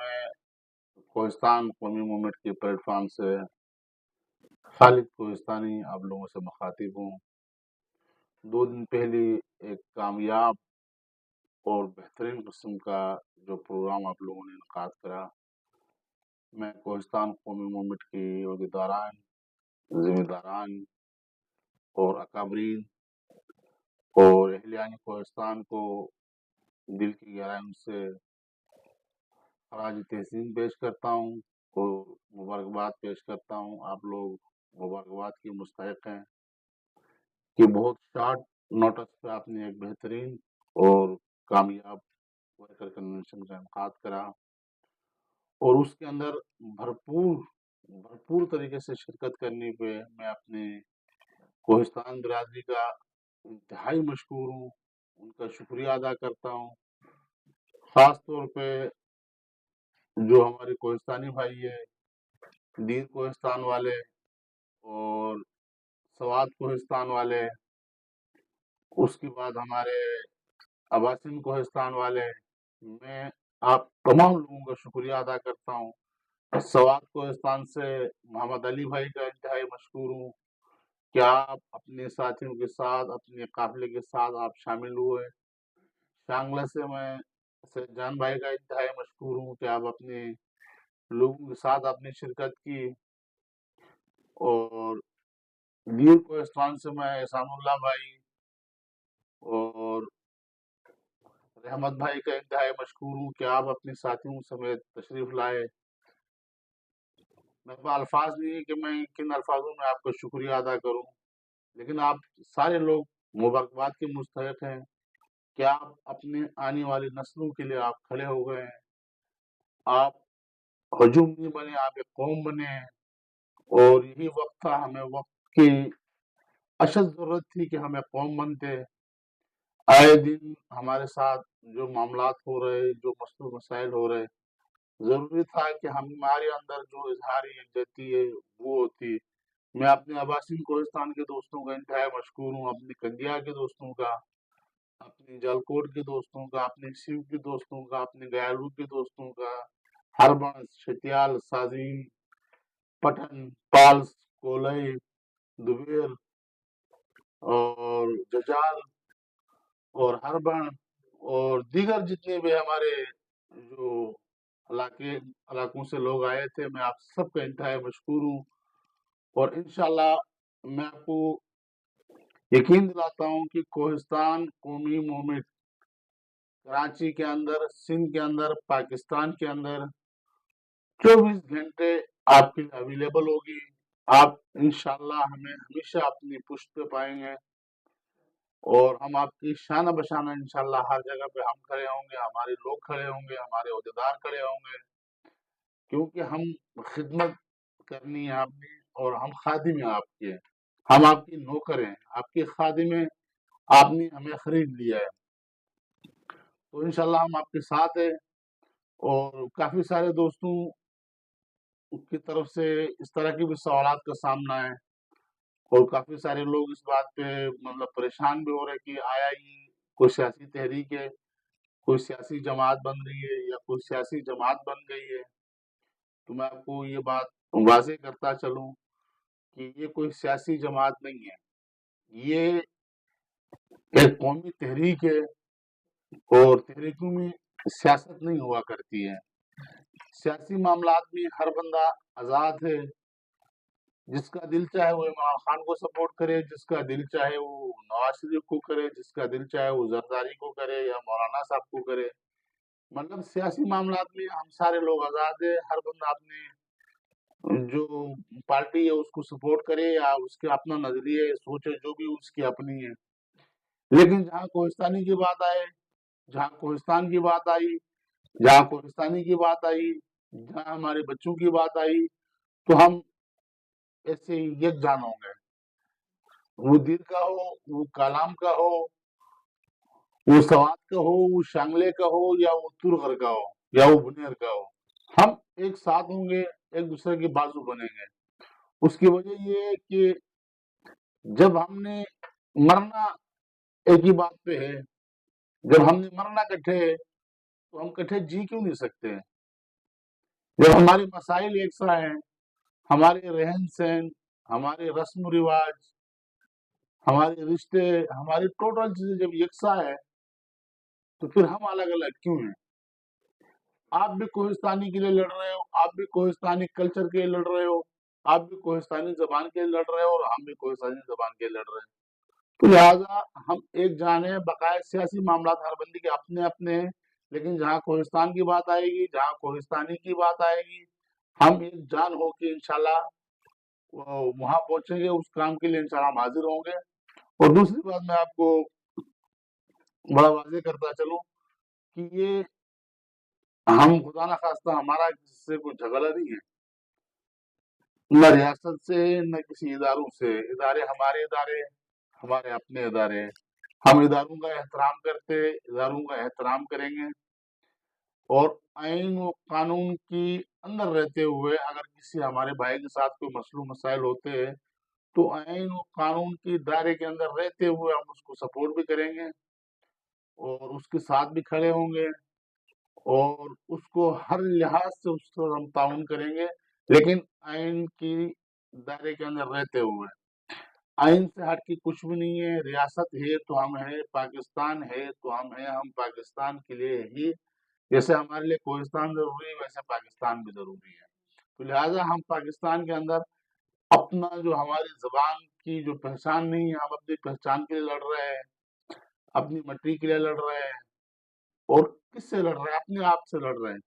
मैं कोहिस्तान कौमी मूवमेंट के प्लेटफॉर्म से खालिद कोहिस्तानी आप लोगों से मुखातिब हूँ। 2 दिन पहले एक कामयाब और बेहतरीन किस्म का जो प्रोग्राम आप लोगों ने इनकाद करा, मैं कोहिस्तान कौमी मूवमेंट के अहदेदारान, जिम्मेदारान और अकाबरीन और अहलियान कोहिस्तान को दिल की गहराइयों से खराज तहसीन पेश करता हूँ और मुबारकबाद पेश करता हूँ। आप लोग मुबारकबाद के मुस्तहिक हैं कि बहुत शॉर्ट नोटिस पे आपने एक बेहतरीन और कामयाब वर्कर कन्वेंशन का इनकाद करा और उसके अंदर भरपूर भरपूर तरीके से शिरकत करने पे मैं अपने कोहिस्तान बिरादरी का इंतहाई मशकूर हूँ, उनका शुक्रिया अदा करता हूँ। ख़ास तौर पे जो हमारे कोहिस्तानी भाई है, दीन कोहिस्तान वाले और सवाद कोहिस्तान वाले, उसके बाद हमारे अबासिन कोहिस्तान वाले, मैं आप तमाम लोगों का शुक्रिया अदा करता हूँ। सवाद कोहिस्तान से मोहम्मद अली भाई का इंतहाई मशकूर हूँ कि आप अपने साथियों के साथ, अपने काफिले के साथ आप शामिल हुए। शांगला से मैं सैयद भाई का इंतहाई मशकूर हूँ कि आप अपने लोगों के साथ आपने शिरकत की। और दीर कोहिस्तान से मैं एहसानुल्लाह भाई और रहमत भाई का इंतहाई मशकूर हूँ कि आप अपने साथियों समेत तशरीफ लाए। मेरे पास अल्फाज नहीं है कि मैं किन अल्फाजों में आपका शुक्रिया अदा करूँ, लेकिन आप सारे लोग मुबारकबाद के मुस्तहिक हैं कि आप अपने आने वाली नस्लों के लिए आप खड़े हो गए हैं। आप हजूम नहीं बने, आप एक कौम बने हैं और यही वक्त था, हमें वक्त की अशद ज़रूरत थी कि हम एक कौम बनते। आए दिन हमारे साथ जो मामलात हो रहे, जो मसले मसाइल हो रहे, ज़रूरी था कि हमारे अंदर जो इजहार यकजहती है वो होती। मैं अपने अबासिन कोहिस्तान के दोस्तों का इंतहाई मशकूर हूँ, अपने कंडिया के दोस्तों का, अपने जलकोट के दोस्तों का, अपने शिव के दोस्तों का, अपने गयालू के दोस्तों का, हरबंस, छतियाल, साजीन, पठन, पाल्स, कोलई, दुबेर और जजाल और हरबन और दीगर जितने भी हमारे जो इलाकों से लोग आए थे, मैं आप सबका इंतहाई मशकूर हूँ। और इंशाल्लाह मैं आपको यकीन दिलाता हूँ कि कोहिस्तान कौमी मूवमेंट कराची के अंदर, सिंध के अंदर, पाकिस्तान के अंदर 24 घंटे आपके लिए अवेलेबल होगी। आप इंशाल्लाह हमें हमेशा अपनी पुष्ट पे पाएंगे और हम आपकी शान बशाना इंशाल्लाह हर जगह पे हम खड़े होंगे, हमारे लोग खड़े होंगे, हमारे अहदेदार खड़े होंगे, क्योंकि हम खिदमत करनी है आपने और हम खादिम हैं आपके, हम आपकी नौकर हैं, आपके खादिम हैं, आपने हमें खरीद लिया है। तो इंशाल्लाह हम आपके साथ हैं। और काफ़ी सारे दोस्तों की तरफ से इस तरह की भी सवालात का सामना है और काफ़ी सारे लोग इस बात पे मतलब परेशान भी हो रहे कि आया ये कोई सियासी तहरीक है, कोई सियासी जमात बन रही है या कोई सियासी जमात बन गई है। तो मैं आपको ये बात वाज़ेह करता चलूँ कि ये कोई सियासी जमात नहीं है, ये एक कौमी तहरीक है और तहरीकों में सियासत नहीं हुआ करती है। सियासी मामलात में हर बंदा आज़ाद है, जिसका दिल चाहे वो इमरान खान को सपोर्ट करे, जिसका दिल चाहे वो नवाज शरीफ को करे, जिसका दिल चाहे वो जरदारी को करे या मौलाना साहब को करे। मतलब सियासी मामलात में हम सारे लोग आज़ाद है, हर बंदा अपने जो पार्टी है उसको सपोर्ट करे या उसके अपना नजरिए सोचे जो भी उसकी अपनी है। लेकिन जहाँ कोहिस्तानी की बात आए, जहाँ कोहिस्तान की बात आई, जहाँ कोहिस्तानी की बात आई, जहाँ हमारे बच्चों की बात आई, तो हम ऐसे यकजान होंगे। वो दिल का हो, वो कालाम का हो, वो सवात का हो, वो शांगले का हो या वो तुरगर का हो या वो बुनेर का हो, हम एक साथ होंगे, एक दूसरे के बाजू बनेंगे। उसकी वजह ये है कि जब हमने मरना एक ही बात पे है, जब हमने मरना कट्ठे है तो हम कट्ठे जी क्यों नहीं सकते हैं? जब हमारे मसाइल एक सा हैं, हमारे रहन सहन, हमारे रस्म रिवाज, हमारे रिश्ते, हमारी टोटल चीजें जब यकसा है, तो फिर हम अलग अलग क्यों हैं? आप भी कोहिस्तानी के लिए लड़ रहे हो, आप भी कोहिस्तानी कल्चर के लिए लड़ रहे हो, आप भी कोहिस्तानी जबान के लिए लड़ रहे हो, और हम भी कोहिस्तानी जबान के लिए लड़ रहे हैं। तो लिहाजा हम एक जान है, बकाया सियासी मामला हर बंदी के अपने अपने हैं, लेकिन जहाँ कोहिस्तान की बात आएगी, जहाँ कोहिस्तानी की बात आएगी, हम एक जान हो के इंशाल्लाह वहां पहुंचेंगे, उस काम के लिए इंशाल्लाह हम हाजिर होंगे। और दूसरी बात मैं आपको बड़ा वाजे करता चलूं कि ये हम खुदा ना खास्ता हमारा किसी से कोई झगड़ा नहीं है, न रियासत से न किसी इदारों से। इदारे हमारे इदारे, हमारे अपने इदारे हैं। हम इदारों का एहतराम करते, इदारों का एहतराम करेंगे, और आइन व कानून की अंदर रहते हुए अगर किसी हमारे भाई के साथ कोई मसलू मसाइल होते हैं, तो आइन व कानून की दायरे के अंदर रहते हुए हम उसको सपोर्ट भी करेंगे और उसके साथ भी खड़े होंगे, और उसको हर लिहाज से उसको हम ताउन करेंगे, लेकिन आइन की दायरे के अंदर रहते हुए। आइन से हट के कुछ भी नहीं है। रियासत है तो हम है, पाकिस्तान है तो हम है, हम पाकिस्तान के लिए ही, जैसे हमारे लिए कोहिस्तान जरूरी है वैसे पाकिस्तान भी जरूरी है। तो लिहाजा हम पाकिस्तान के अंदर अपना जो हमारी जबान की जो पहचान नहीं है, हम अपनी पहचान के लिए लड़ रहे हैं, अपनी मट्टी के लिए लड़ रहे हैं। और किससे लड़ रहे हैं? अपने आप से लड़ रहे हैं।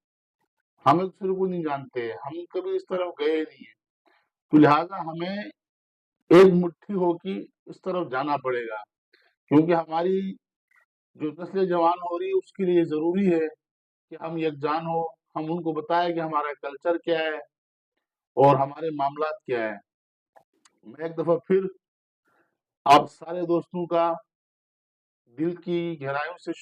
हम एक दूसरे को नहीं जानते, हम कभी इस तरफ गए नहीं है। तो लिहाजा हमें एक मुट्ठी होके इस तरफ जाना पड़ेगा, क्योंकि हमारी जो नस्ल जवान हो रही है उसके लिए जरूरी है कि हम यकजान हो, हम उनको बताएं कि हमारा कल्चर क्या है और हमारे मामलात क्या है। मैं एक दफा फिर आप सारे दोस्तों का दिल की गहराइयों से